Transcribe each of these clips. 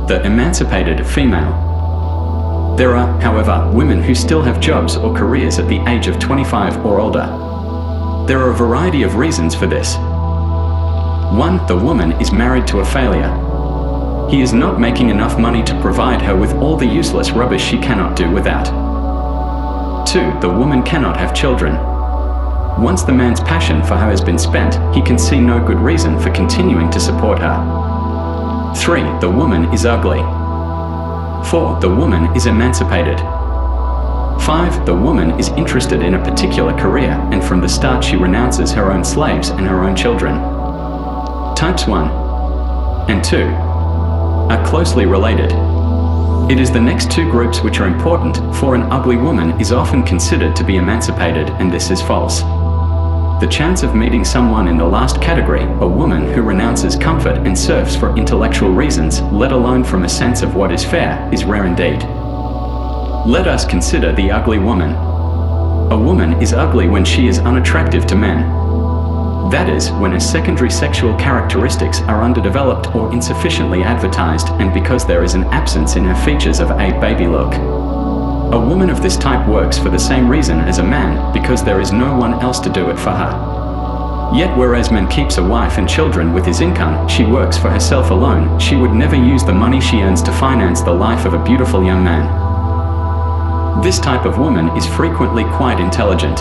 The emancipated female. There are, however, women who still have jobs or careers at the age of 25 or older. There are a variety of reasons for this. 1. The woman is married to a failure. He is not making enough money to provide her with all the useless rubbish she cannot do without. 2. The woman cannot have children. Once the man's passion for her has been spent, he can see no good reason for continuing to support her. 3. The woman is ugly. 4. The woman is emancipated. 5. The woman is interested in a particular career, and from the start she renounces her own slaves and her own children. Types 1 and 2 are closely related. It is the next two groups which are important, for an ugly woman is often considered to be emancipated, and this is false. The chance of meeting someone in the last category, a woman who renounces comfort and serves for intellectual reasons, let alone from a sense of what is fair, is rare indeed. Let us consider the ugly woman. A woman is ugly when she is unattractive to men. That is, when her secondary sexual characteristics are underdeveloped or insufficiently advertised, and because there is an absence in her features of a baby look. A woman of this type works for the same reason as a man, because there is no one else to do it for her. Yet whereas man keeps a wife and children with his income, she works for herself alone. She would never use the money she earns to finance the life of a beautiful young man. This type of woman is frequently quite intelligent.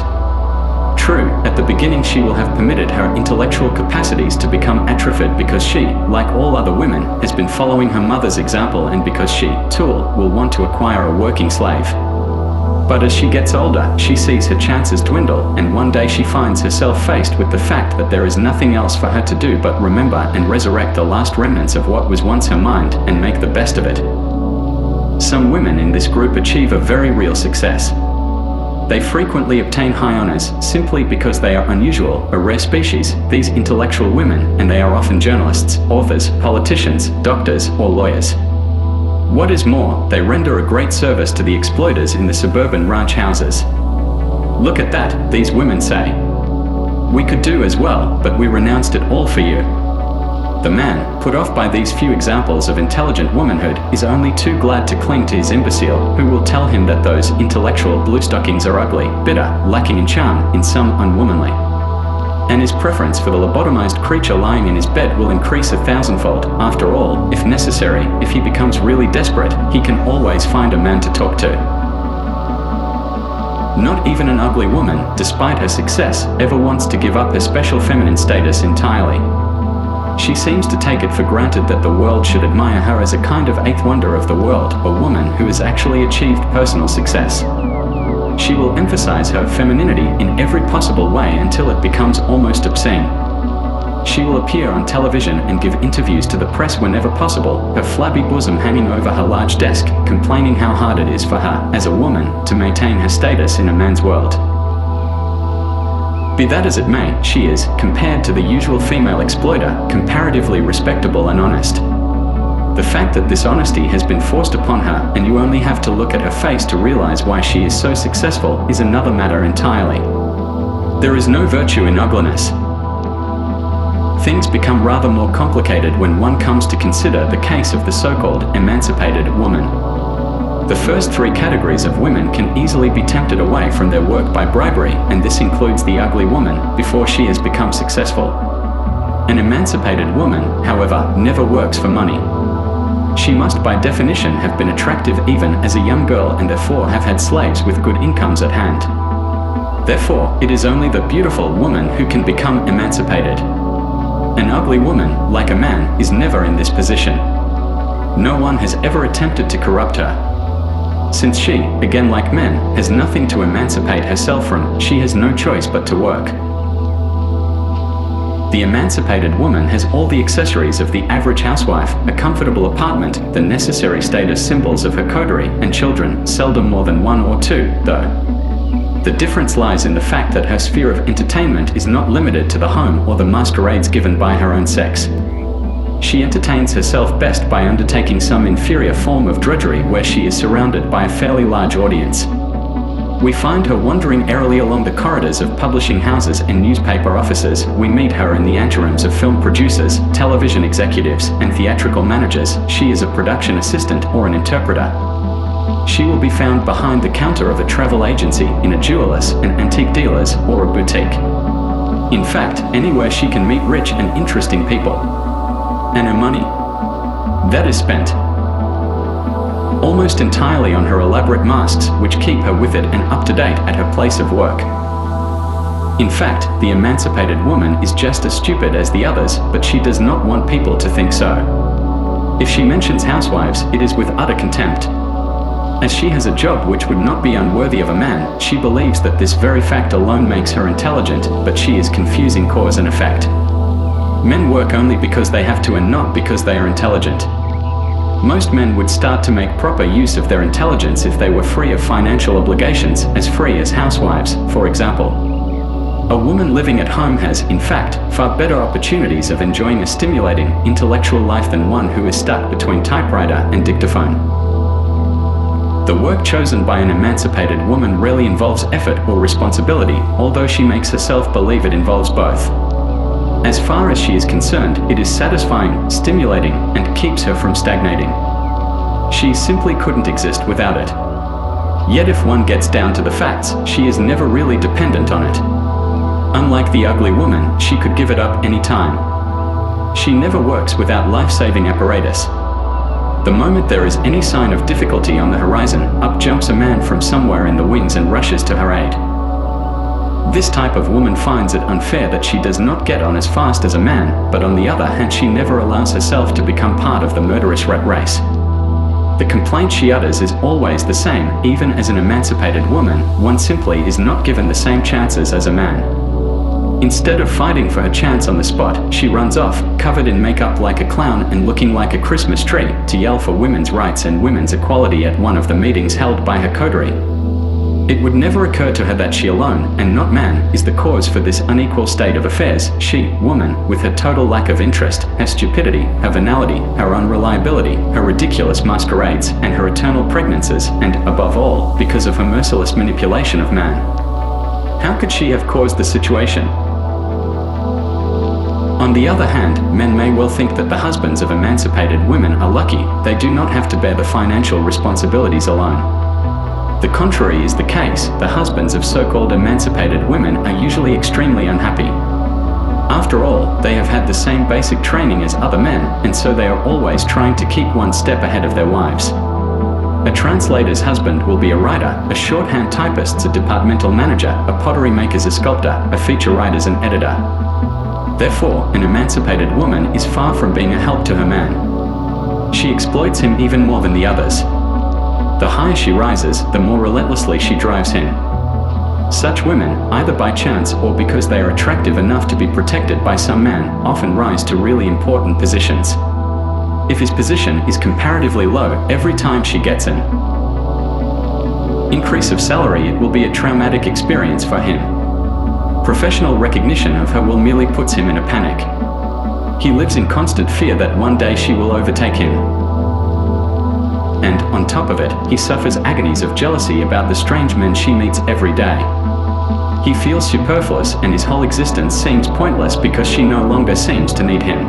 True, at the beginning she will have permitted her intellectual capacities to become atrophied because she, like all other women, has been following her mother's example, and because she, too, will want to acquire a working slave. But as she gets older, she sees her chances dwindle, and one day she finds herself faced with the fact that there is nothing else for her to do but remember and resurrect the last remnants of what was once her mind, and make the best of it. Some women in this group achieve a very real success. They frequently obtain high honors simply because they are unusual, a rare species, these intellectual women, and they are often journalists, authors, politicians, doctors, or lawyers. What is more, they render a great service to the exploiters in the suburban ranch houses. Look at that, these women say. We could do as well, but we renounced it all for you. The man, put off by these few examples of intelligent womanhood, is only too glad to cling to his imbecile, who will tell him that those intellectual bluestockings are ugly, bitter, lacking in charm, in some unwomanly. And his preference for the lobotomized creature lying in his bed will increase 1,000-fold. After all, if necessary, if he becomes really desperate, he can always find a man to talk to. Not even an ugly woman, despite her success, ever wants to give up her special feminine status entirely. She seems to take it for granted that the world should admire her as a kind of eighth wonder of the world, a woman who has actually achieved personal success. She will emphasize her femininity in every possible way until it becomes almost obscene. She will appear on television and give interviews to the press whenever possible, her flabby bosom hanging over her large desk, complaining how hard it is for her, as a woman, to maintain her status in a man's world. Be that as it may, she is, compared to the usual female exploiter, comparatively respectable and honest. The fact that this honesty has been forced upon her, and you only have to look at her face to realize why she is so successful, is another matter entirely. There is no virtue in ugliness. Things become rather more complicated when one comes to consider the case of the so-called emancipated woman. The first three categories of women can easily be tempted away from their work by bribery, and this includes the ugly woman, before she has become successful. An emancipated woman, however, never works for money. She must by definition have been attractive even as a young girl, and therefore have had slaves with good incomes at hand. Therefore, it is only the beautiful woman who can become emancipated. An ugly woman, like a man, is never in this position. No one has ever attempted to corrupt her. Since she, again like men, has nothing to emancipate herself from, she has no choice but to work. The emancipated woman has all the accessories of the average housewife, a comfortable apartment, the necessary status symbols of her coterie, and children, seldom more than one or two, though. The difference lies in the fact that her sphere of entertainment is not limited to the home or the masquerades given by her own sex. She entertains herself best by undertaking some inferior form of drudgery where she is surrounded by a fairly large audience. We find her wandering airily along the corridors of publishing houses and newspaper offices. We meet her in the anterooms of film producers, television executives, and theatrical managers. She is a production assistant or an interpreter. She will be found behind the counter of a travel agency, in a jeweler's, an antique dealer's, or a boutique. In fact, anywhere she can meet rich and interesting people. And her money? That is spent almost entirely on her elaborate masks, which keep her with it and up to date at her place of work. In fact, the emancipated woman is just as stupid as the others, but she does not want people to think so. If she mentions housewives, it is with utter contempt. As she has a job which would not be unworthy of a man, she believes that this very fact alone makes her intelligent, but she is confusing cause and effect. Men work only because they have to and not because they are intelligent. Most men would start to make proper use of their intelligence if they were free of financial obligations, as free as housewives, for example. A woman living at home has, in fact, far better opportunities of enjoying a stimulating, intellectual life than one who is stuck between typewriter and dictaphone. The work chosen by an emancipated woman rarely involves effort or responsibility, although she makes herself believe it involves both. As far as she is concerned, it is satisfying, stimulating, and keeps her from stagnating. She simply couldn't exist without it. Yet if one gets down to the facts, she is never really dependent on it. Unlike the ugly woman, she could give it up any time. She never works without life-saving apparatus. The moment there is any sign of difficulty on the horizon, up jumps a man from somewhere in the wings and rushes to her aid. This type of woman finds it unfair that she does not get on as fast as a man, but on the other hand she never allows herself to become part of the murderous rat race. The complaint she utters is always the same. Even as an emancipated woman, one simply is not given the same chances as a man. Instead of fighting for her chance on the spot, she runs off, covered in makeup like a clown and looking like a Christmas tree, to yell for women's rights and women's equality at one of the meetings held by her coterie. It would never occur to her that she alone, and not man, is the cause for this unequal state of affairs. She, woman, with her total lack of interest, her stupidity, her venality, her unreliability, her ridiculous masquerades, and her eternal pregnancies, and, above all, because of her merciless manipulation of man. How could she have caused the situation? On the other hand, men may well think that the husbands of emancipated women are lucky. They do not have to bear the financial responsibilities alone. The contrary is the case. The husbands of so-called emancipated women are usually extremely unhappy. After all, they have had the same basic training as other men, and so they are always trying to keep one step ahead of their wives. A translator's husband will be a writer, a shorthand typist's a departmental manager, a pottery maker's a sculptor, a feature writer's an editor. Therefore, an emancipated woman is far from being a help to her man. She exploits him even more than the others. The higher she rises, the more relentlessly she drives him. Such women, either by chance or because they are attractive enough to be protected by some man, often rise to really important positions. If his position is comparatively low, every time she gets an increase of salary, it will be a traumatic experience for him. Professional recognition of her will merely puts him in a panic. He lives in constant fear that one day she will overtake him. And, on top of it, he suffers agonies of jealousy about the strange men she meets every day. He feels superfluous and his whole existence seems pointless because she no longer seems to need him.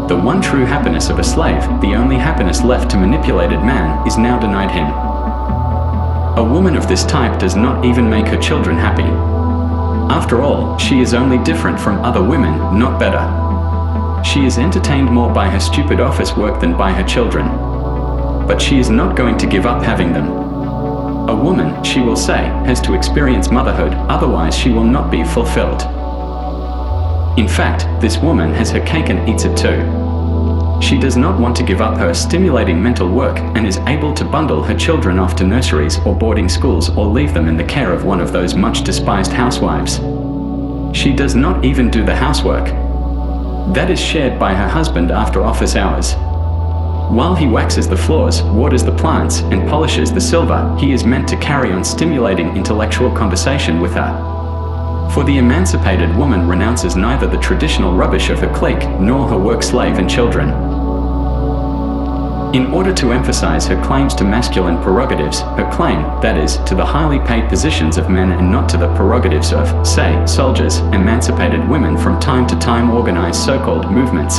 The one true happiness of a slave, the only happiness left to manipulated man, is now denied him. A woman of this type does not even make her children happy. After all, she is only different from other women, not better. She is entertained more by her stupid office work than by her children. But she is not going to give up having them. A woman, she will say, has to experience motherhood, otherwise she will not be fulfilled. In fact, this woman has her cake and eats it too. She does not want to give up her stimulating mental work and is able to bundle her children off to nurseries or boarding schools or leave them in the care of one of those much despised housewives. She does not even do the housework. That is shared by her husband after office hours. While he waxes the floors, waters the plants, and polishes the silver, he is meant to carry on stimulating intellectual conversation with her. For the emancipated woman renounces neither the traditional rubbish of her clique, nor her work slave and children. In order to emphasize her claims to masculine prerogatives, her claim, that is, to the highly paid positions of men and not to the prerogatives of, say, soldiers, emancipated women from time to time organize so-called movements.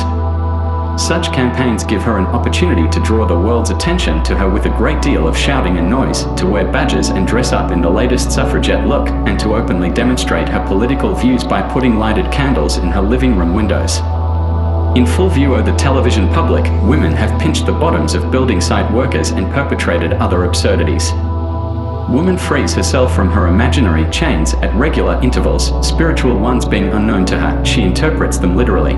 Such campaigns give her an opportunity to draw the world's attention to her with a great deal of shouting and noise, to wear badges and dress up in the latest suffragette look, and to openly demonstrate her political views by putting lighted candles in her living room windows. In full view of the television public, women have pinched the bottoms of building site workers and perpetrated other absurdities. Woman frees herself from her imaginary chains at regular intervals, spiritual ones being unknown to her. She interprets them literally.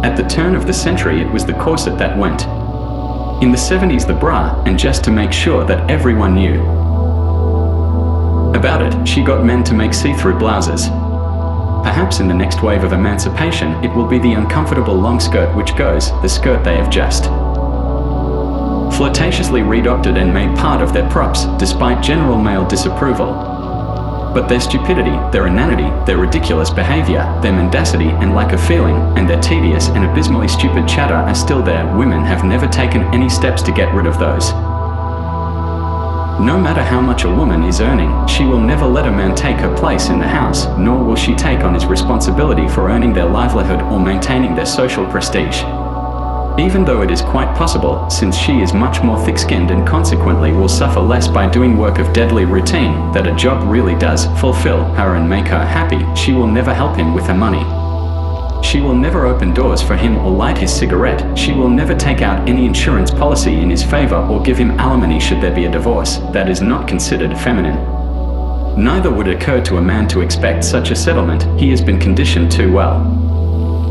At the turn of the century it was the corset that went. In the 70s the bra, and just to make sure that everyone knew about it, she got men to make see-through blouses. Perhaps in the next wave of emancipation it will be the uncomfortable long skirt which goes, the skirt they have just flirtatiously redoctored and made part of their props, despite general male disapproval. But their stupidity, their inanity, their ridiculous behavior, their mendacity and lack of feeling, and their tedious and abysmally stupid chatter are still there. Women have never taken any steps to get rid of those. No matter how much a woman is earning, she will never let a man take her place in the house, nor will she take on his responsibility for earning their livelihood or maintaining their social prestige. Even though it is quite possible, since she is much more thick-skinned and consequently will suffer less by doing work of deadly routine, that a job really does fulfill her and make her happy, she will never help him with her money. She will never open doors for him or light his cigarette. She will never take out any insurance policy in his favor or give him alimony should there be a divorce. That is not considered feminine. Neither would it occur to a man to expect such a settlement. He has been conditioned too well.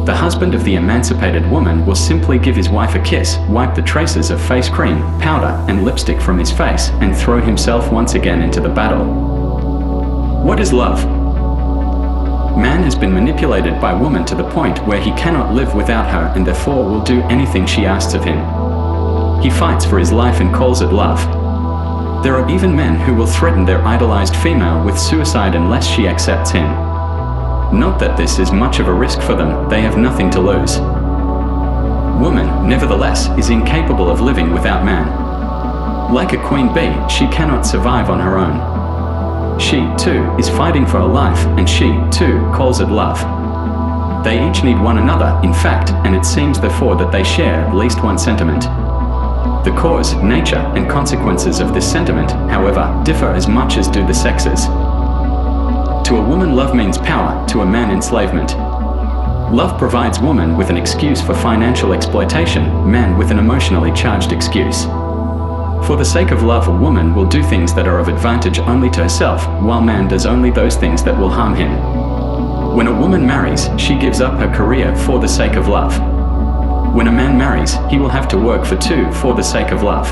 The husband of the emancipated woman will simply give his wife a kiss, wipe the traces of face cream, powder, and lipstick from his face, and throw himself once again into the battle. What is love? Man has been manipulated by woman to the point where he cannot live without her and therefore will do anything she asks of him. He fights for his life and calls it love. There are even men who will threaten their idolized female with suicide unless she accepts him. Not that this is much of a risk for them, they have nothing to lose. Woman, nevertheless, is incapable of living without man. Like a queen bee, she cannot survive on her own. She, too, is fighting for her life, and she, too, calls it love. They each need one another, in fact, and it seems therefore that they share at least one sentiment. The cause, nature, and consequences of this sentiment, however, differ as much as do the sexes. To a woman love means power, to a man enslavement. Love provides woman with an excuse for financial exploitation, man with an emotionally charged excuse. For the sake of love, a woman will do things that are of advantage only to herself, while man does only those things that will harm him. When a woman marries, she gives up her career for the sake of love. When a man marries, he will have to work for two for the sake of love.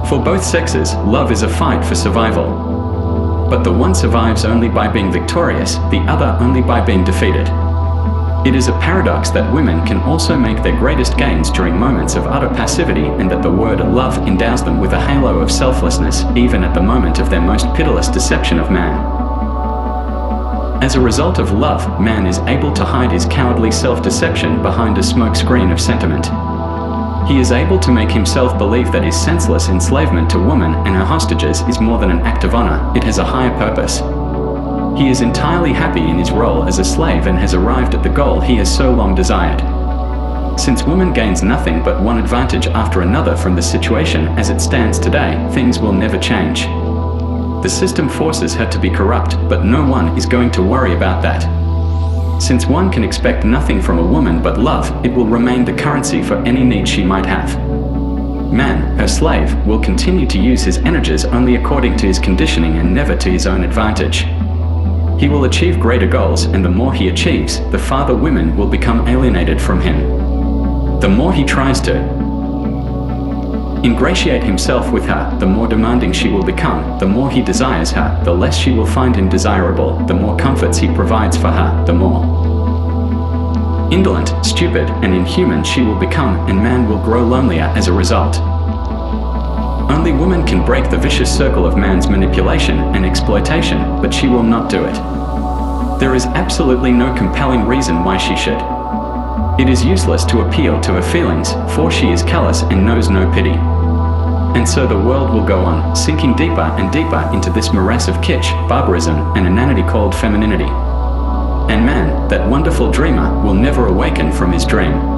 For both sexes, love is a fight for survival. But the one survives only by being victorious, the other only by being defeated. It is a paradox that women can also make their greatest gains during moments of utter passivity, and that the word love endows them with a halo of selflessness, even at the moment of their most pitiless deception of man. As a result of love, man is able to hide his cowardly self-deception behind a smokescreen of sentiment. He is able to make himself believe that his senseless enslavement to woman and her hostages is more than an act of honor, it has a higher purpose. He is entirely happy in his role as a slave and has arrived at the goal he has so long desired. Since woman gains nothing but one advantage after another from the situation as it stands today, things will never change. The system forces her to be corrupt, but no one is going to worry about that. Since one can expect nothing from a woman but love, it will remain the currency for any need she might have. Man, her slave, will continue to use his energies only according to his conditioning and never to his own advantage. He will achieve greater goals, and the more he achieves, the farther women will become alienated from him. The more he tries to ingratiate himself with her, the more demanding she will become. The more he desires her, the less she will find him desirable. The more comforts he provides for her, the more indolent, stupid, and inhuman she will become, and man will grow lonelier as a result. Only woman can break the vicious circle of man's manipulation and exploitation, but she will not do it. There is absolutely no compelling reason why she should. It is useless to appeal to her feelings, for she is callous and knows no pity. And so the world will go on, sinking deeper and deeper into this morass of kitsch, barbarism, and inanity called femininity. And man, that wonderful dreamer, will never awaken from his dream.